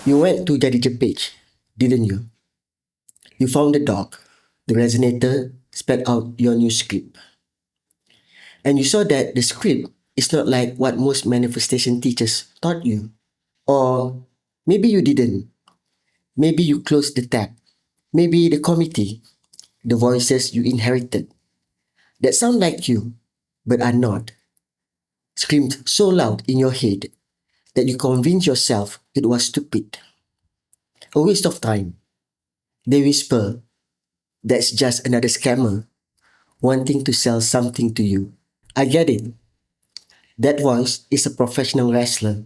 You went to JadiJe page, didn't you? You found the doc, the resonator, spat out your new script. And you saw that the script is not like what most manifestation teachers taught you. Or maybe you didn't. Maybe you closed the tab. Maybe the committee, the voices you inherited, that sound like you, but are not, screamed so loud in your head that you convinced yourself it was stupid. A waste of time. They whisper, that's just another scammer wanting to sell something to you. I get it. That voice is a professional wrestler.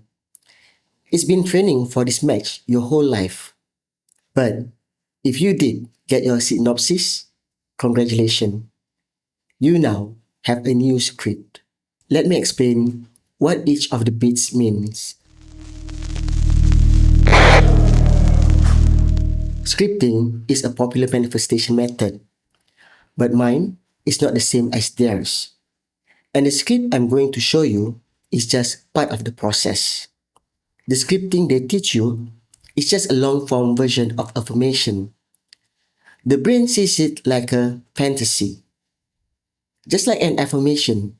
It's been training for this match your whole life. But if you did get your synopsis, congratulations. You now have a new script. Let me explain what each of the bits means. Scripting is a popular manifestation method, but mine is not the same as theirs. And the script I'm going to show you is just part of the process. The scripting they teach you is just a long form version of affirmation. The brain sees it like a fantasy. Just like an affirmation,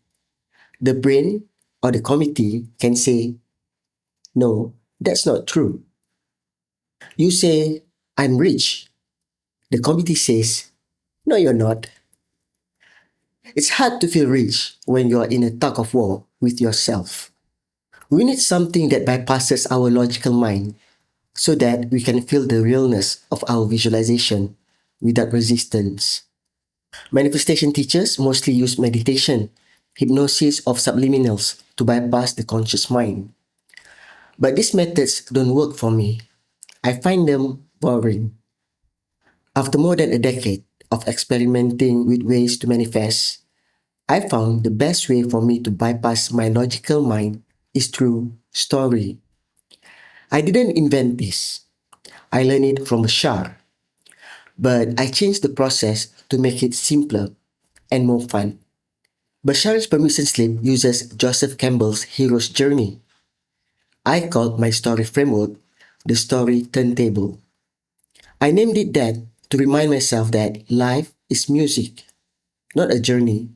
the brain or the committee can say, no, that's not true. You say, I'm rich. The committee says, no, you're not. It's hard to feel rich when you're in a tug of war with yourself. We need something that bypasses our logical mind so that we can feel the realness of our visualization without resistance. Manifestation teachers mostly use meditation, hypnosis of subliminals to bypass the conscious mind. But these methods don't work for me. I find them boring. After more than a decade of experimenting with ways to manifest, I found the best way for me to bypass my logical mind is through story. I didn't invent this. I learned it from Bashar, but I changed the process to make it simpler and more fun. Bashar's permission slip uses Joseph Campbell's hero's journey. I called my story framework the Story Turntable. I named it that to remind myself that life is music, not a journey.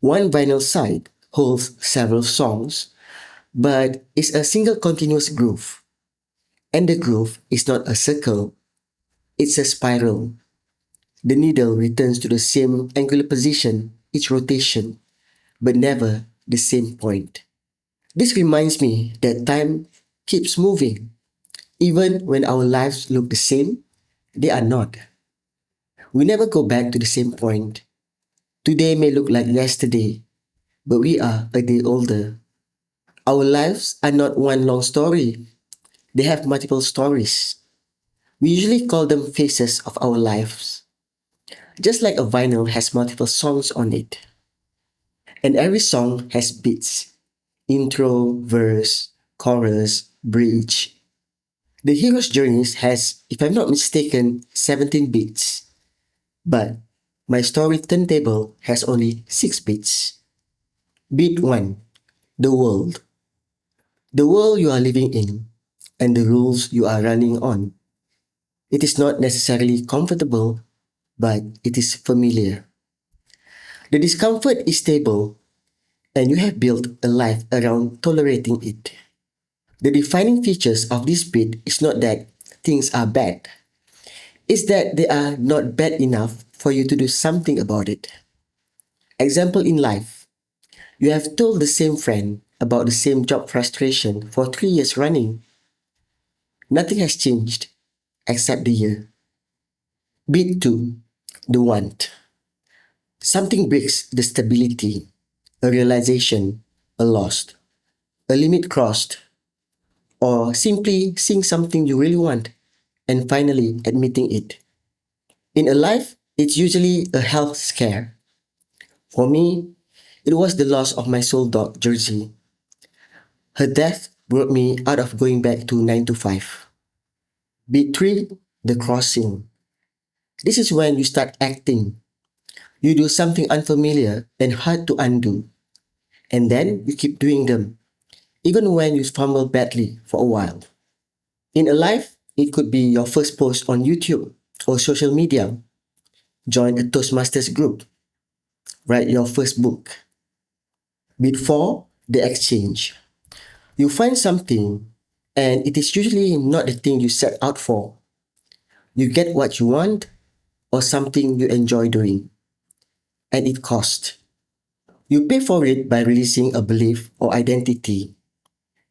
One vinyl side holds several songs, but it's a single continuous groove. And the groove is not a circle, it's a spiral. The needle returns to the same angular position each rotation, but never the same point. This reminds me that time keeps moving. Even when our lives look the same, they are not. We never go back to the same point. Today may look like yesterday, but we are a day older. Our lives are not one long story, they have multiple stories. We usually call them phases of our lives, just like a vinyl has multiple songs on it. And every song has beats: intro, verse, chorus, bridge. The hero's journey has, if I'm not mistaken, 17 beats. But my story turntable has only 6 beats. Beat 1. The world. The world you are living in and the rules you are running on. It is not necessarily comfortable, but it is familiar. The discomfort is stable, and you have built a life around tolerating it. The defining features of this beat is not that things are bad, it's that they are not bad enough for you to do something about it. Example in life: you have told the same friend about the same job frustration for 3 years running. Nothing has changed except the year. Beat 2. The want. Something breaks the stability, a realization, a loss, a limit crossed, or simply seeing something you really want and finally admitting it. In a life, it's usually a health scare. For me, it was the loss of my soul dog, Jazi. Her death brought me out of going back to 9 to 5. Beat 3. The crossing. This is when you start acting. You do something unfamiliar and hard to undo. And then you keep doing them, even when you fumble badly for a while. In a life, it could be your first post on YouTube or social media, join a Toastmasters group, write your first book. Before the exchange, you find something and it is usually not the thing you set out for. You get what you want or something you enjoy doing, and it costs. You pay for it by releasing a belief or identity.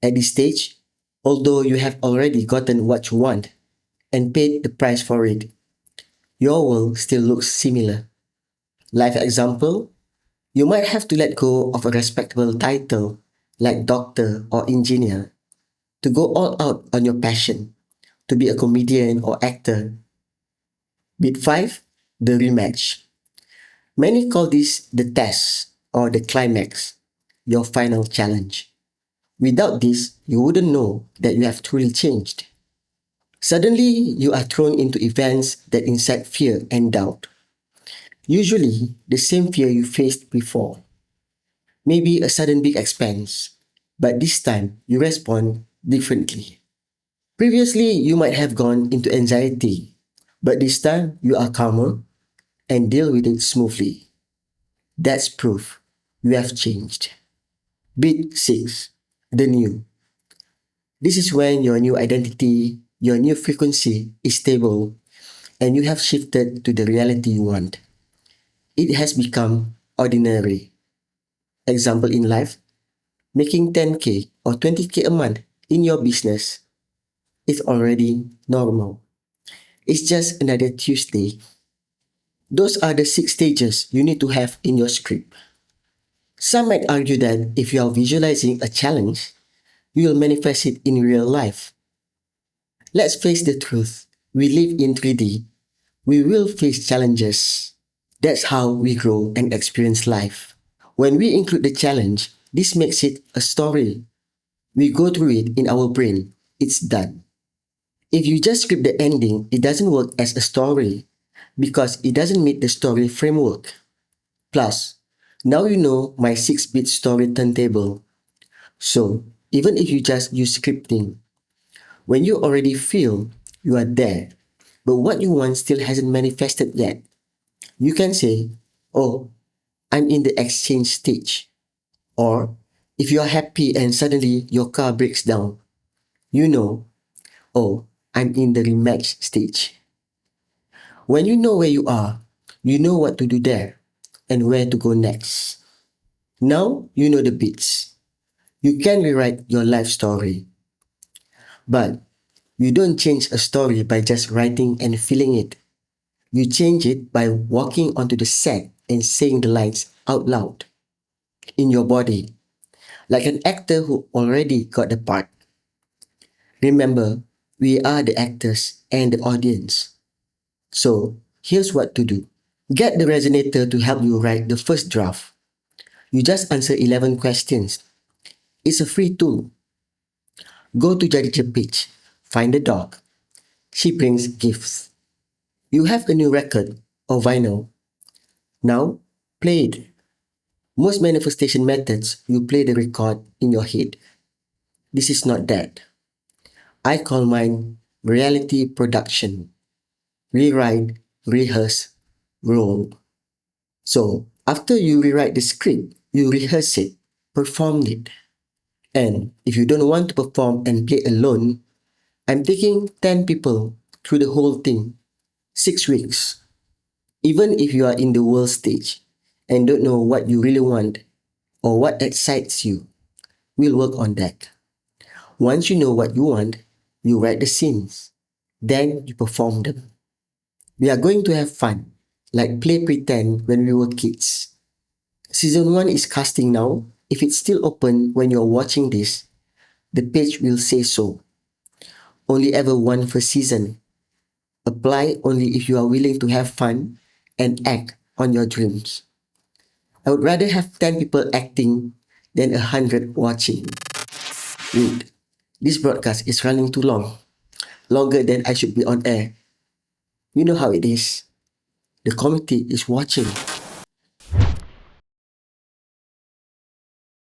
At this stage, although you have already gotten what you want and paid the price for it, your world still looks similar. Life example, you might have to let go of a respectable title like doctor or engineer to go all out on your passion, to be a comedian or actor. Bit 5, the rematch. Many call this the test or the climax, your final challenge. Without this, you wouldn't know that you have truly changed. Suddenly, you are thrown into events that incite fear and doubt. Usually, the same fear you faced before. Maybe a sudden big expense, but this time you respond differently. Previously, you might have gone into anxiety, but this time you are calmer and deal with it smoothly. That's proof you have changed. Bit 6, the new. This is when your new identity, your new frequency is stable and you have shifted to the reality you want. It has become ordinary. Example in life, making 10k or 20k a month in your business is already normal. It's just another Tuesday. Those are the 6 stages you need to have in your script. Some might argue that if you are visualizing a challenge, you will manifest it in real life. Let's face the truth. We live in 3D. We will face challenges. That's how we grow and experience life. When we include the challenge, this makes it a story. We go through it in our brain. It's done. If you just script the ending, it doesn't work as a story because it doesn't meet the story framework. Plus, now you know my 6-bit story turntable. So, even if you just use scripting, when you already feel you are there, but what you want still hasn't manifested yet, you can say, oh, I'm in the exchange stage. Or, if you are happy and suddenly your car breaks down, you know, oh, I'm in the rematch stage. When you know where you are, you know what to do there and where to go next. Now you know the bits. You can rewrite your life story. But you don't change a story by just writing and feeling it. You change it by walking onto the set and saying the lines out loud in your body, like an actor who already got the part. Remember, we are the actors and the audience. So, here's what to do. Get the resonator to help you write the first draft. You just answer 11 questions. It's a free tool. Go to JadiJe page, find the dog. She brings gifts. You have a new record or vinyl. Now, play it. Most manifestation methods, you play the record in your head. This is not that. I call mine reality production. Rewrite, rehearse, roll. So, after you rewrite the script, you rehearse it, perform it. And if you don't want to perform and play alone, I'm taking 10 people through the whole thing, 6 weeks. Even if you are in the world stage and don't know what you really want or what excites you, we'll work on that. Once you know what you want, you write the scenes. Then you perform them. We are going to have fun, like play pretend when we were kids. Season 1 is casting now. If it's still open when you're watching this, the page will say so. Only ever one per season. Apply only if you are willing to have fun and act on your dreams. I would rather have 10 people acting than 100 watching. Wait, this broadcast is running too long. Longer than I should be on air. You know how it is. The committee is watching.